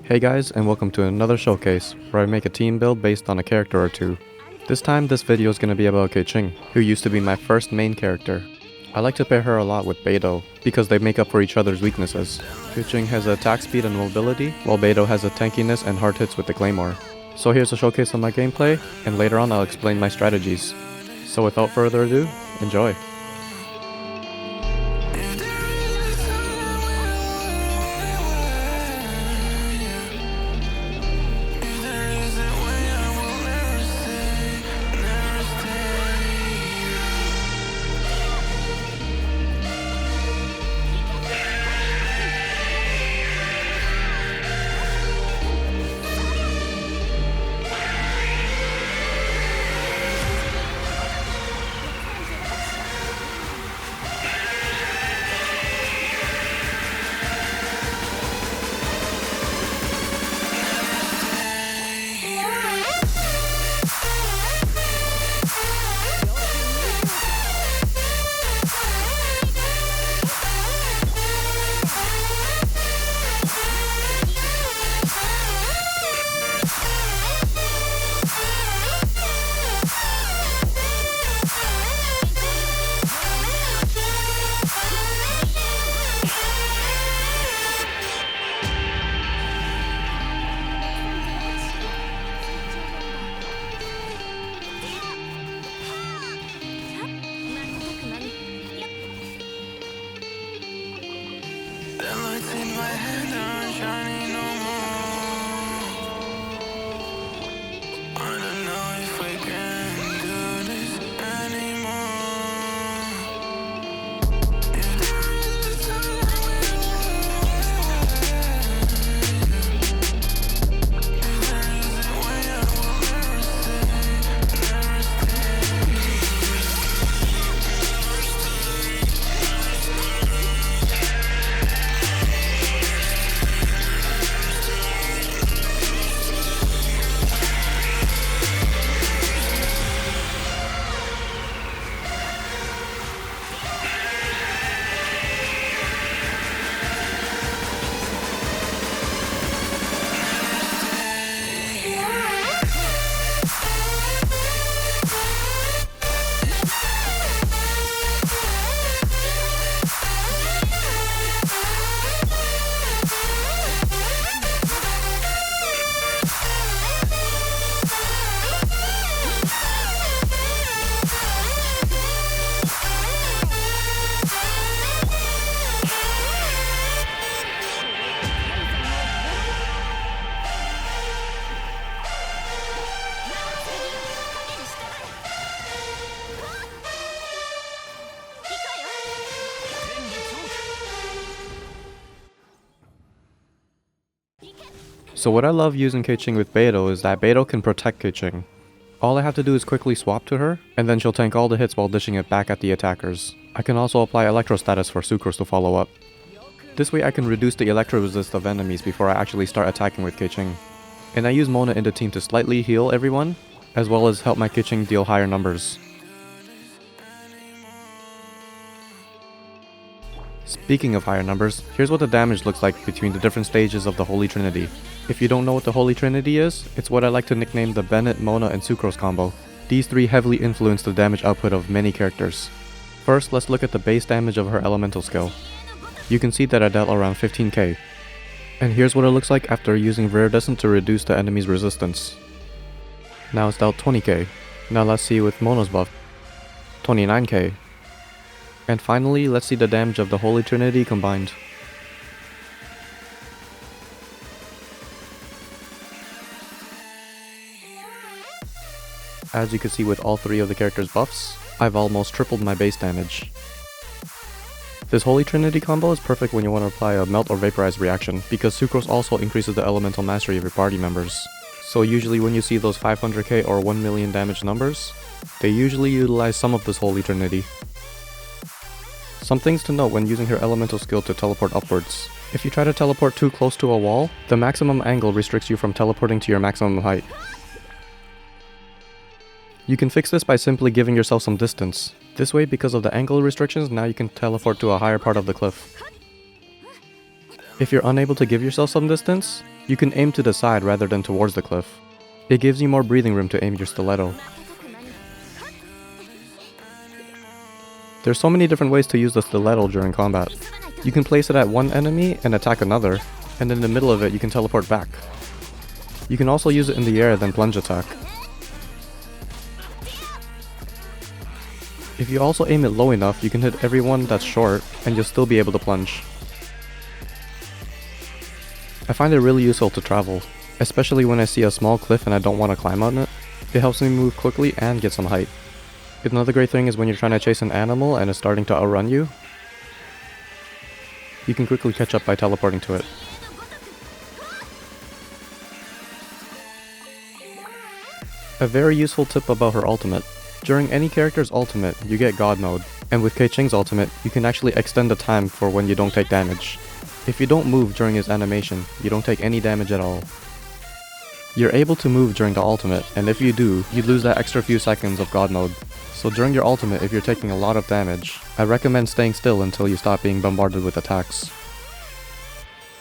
Hey guys, and welcome to another showcase, where I make a team build based on a character or two. This time this video is going to be about Keqing, who used to be my first main character. I like to pair her a lot with Beidou, because they make up for each other's weaknesses. Keqing has attack speed and mobility, while Beidou has a tankiness and hard hits with the claymore. So here's a showcase of my gameplay, and later on I'll explain my strategies. So without further ado, enjoy! So what I love using Keqing with Beidou is that Beidou can protect Keqing. All I have to do is quickly swap to her, and then she'll tank all the hits while dishing it back at the attackers. I can also apply Electro status for Sucrose to follow up. This way I can reduce the Electro resist of enemies before I actually start attacking with Keqing. And I use Mona in the team to slightly heal everyone, as well as help my Keqing deal higher numbers. Speaking of higher numbers, here's what the damage looks like between the different stages of the Holy Trinity. If you don't know what the Holy Trinity is, it's what I like to nickname the Bennett, Mona, and Sucrose combo. These three heavily influence the damage output of many characters. First, let's look at the base damage of her elemental skill. You can see that I dealt around 15k. And here's what it looks like after using Viridescent to reduce the enemy's resistance. Now it's dealt 20k. Now let's see with Mona's buff. 29k. And finally, let's see the damage of the Holy Trinity combined. As you can see with all three of the characters' buffs, I've almost tripled my base damage. This Holy Trinity combo is perfect when you want to apply a melt or vaporize reaction, because Sucrose also increases the elemental mastery of your party members. So usually when you see those 500k or 1 million damage numbers, they usually utilize some of this Holy Trinity. Some things to note when using her elemental skill to teleport upwards. If you try to teleport too close to a wall, the maximum angle restricts you from teleporting to your maximum height. You can fix this by simply giving yourself some distance. This way, because of the angle restrictions, now you can teleport to a higher part of the cliff. If you're unable to give yourself some distance, you can aim to the side rather than towards the cliff. It gives you more breathing room to aim your stiletto. There's so many different ways to use the stiletto during combat. You can place it at one enemy and attack another, and in the middle of it you can teleport back. You can also use it in the air then plunge attack. If you also aim it low enough, you can hit everyone that's short and you'll still be able to plunge. I find it really useful to travel, especially when I see a small cliff and I don't want to climb on it. It helps me move quickly and get some height. Another great thing is when you're trying to chase an animal and it's starting to outrun you, you can quickly catch up by teleporting to it. A very useful tip about her ultimate. During any character's ultimate, you get God mode, and with Keqing's ultimate, you can actually extend the time for when you don't take damage. If you don't move during his animation, you don't take any damage at all. You're able to move during the ultimate, and if you do, you lose that extra few seconds of God mode. So during your ultimate, if you're taking a lot of damage, I recommend staying still until you stop being bombarded with attacks.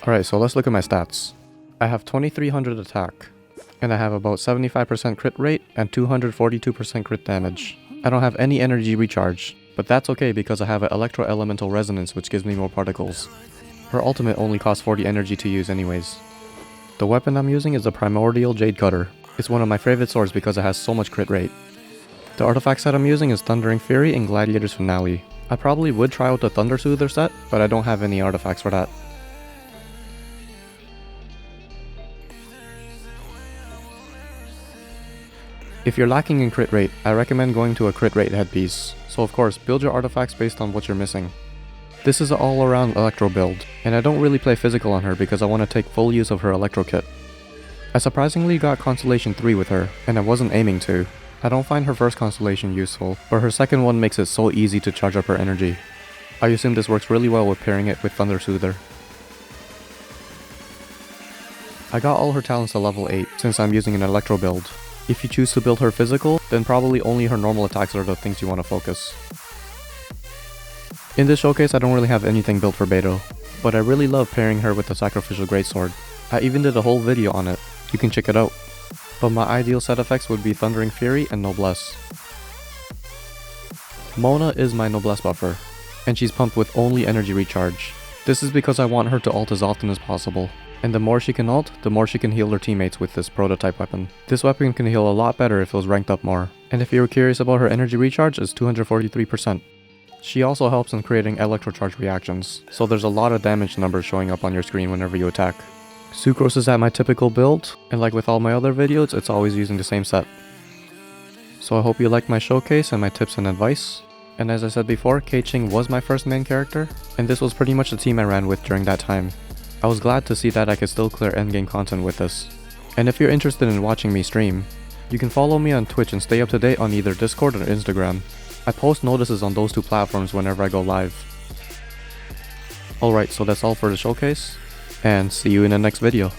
Alright, so let's look at my stats. I have 2300 attack, and I have about 75% crit rate and 242% crit damage. I don't have any energy recharge, but that's okay because I have an electro elemental resonance which gives me more particles. Her ultimate only costs 40 energy to use anyways. The weapon I'm using is the Primordial Jade Cutter. It's one of my favorite swords because it has so much crit rate. The artifact set I'm using is Thundering Fury and Gladiator's Finale. I probably would try out the Thunder Soother set, but I don't have any artifacts for that. If you're lacking in crit rate, I recommend going to a crit rate headpiece. So of course, build your artifacts based on what you're missing. This is an all-around electro build, and I don't really play physical on her because I want to take full use of her electro kit. I surprisingly got Constellation 3 with her, and I wasn't aiming to. I don't find her first constellation useful, but her second one makes it so easy to charge up her energy. I assume this works really well with pairing it with Thunder Soother. I got all her talents to level 8 since I'm using an electro build. If you choose to build her physical, then probably only her normal attacks are the things you want to focus. In this showcase I don't really have anything built for Beto, but I really love pairing her with the Sacrificial Greatsword. I even did a whole video on it, you can check it out. But my ideal set effects would be Thundering Fury and Noblesse. Mona is my Noblesse buffer, and she's pumped with only energy recharge. This is because I want her to ult as often as possible. And the more she can ult, the more she can heal her teammates with this prototype weapon. This weapon can heal a lot better if it was ranked up more. And if you were curious about her energy recharge, it's 243%. She also helps in creating electrocharge reactions, so there's a lot of damage numbers showing up on your screen whenever you attack. Sucrose is at my typical build, and like with all my other videos, it's always using the same set. So I hope you liked my showcase and my tips and advice. And as I said before, Keqing was my first main character, and this was pretty much the team I ran with during that time. I was glad to see that I could still clear endgame content with this. And if you're interested in watching me stream, you can follow me on Twitch and stay up to date on either Discord or Instagram. I post notices on those two platforms whenever I go live. Alright, so that's all for the showcase, and see you in the next video.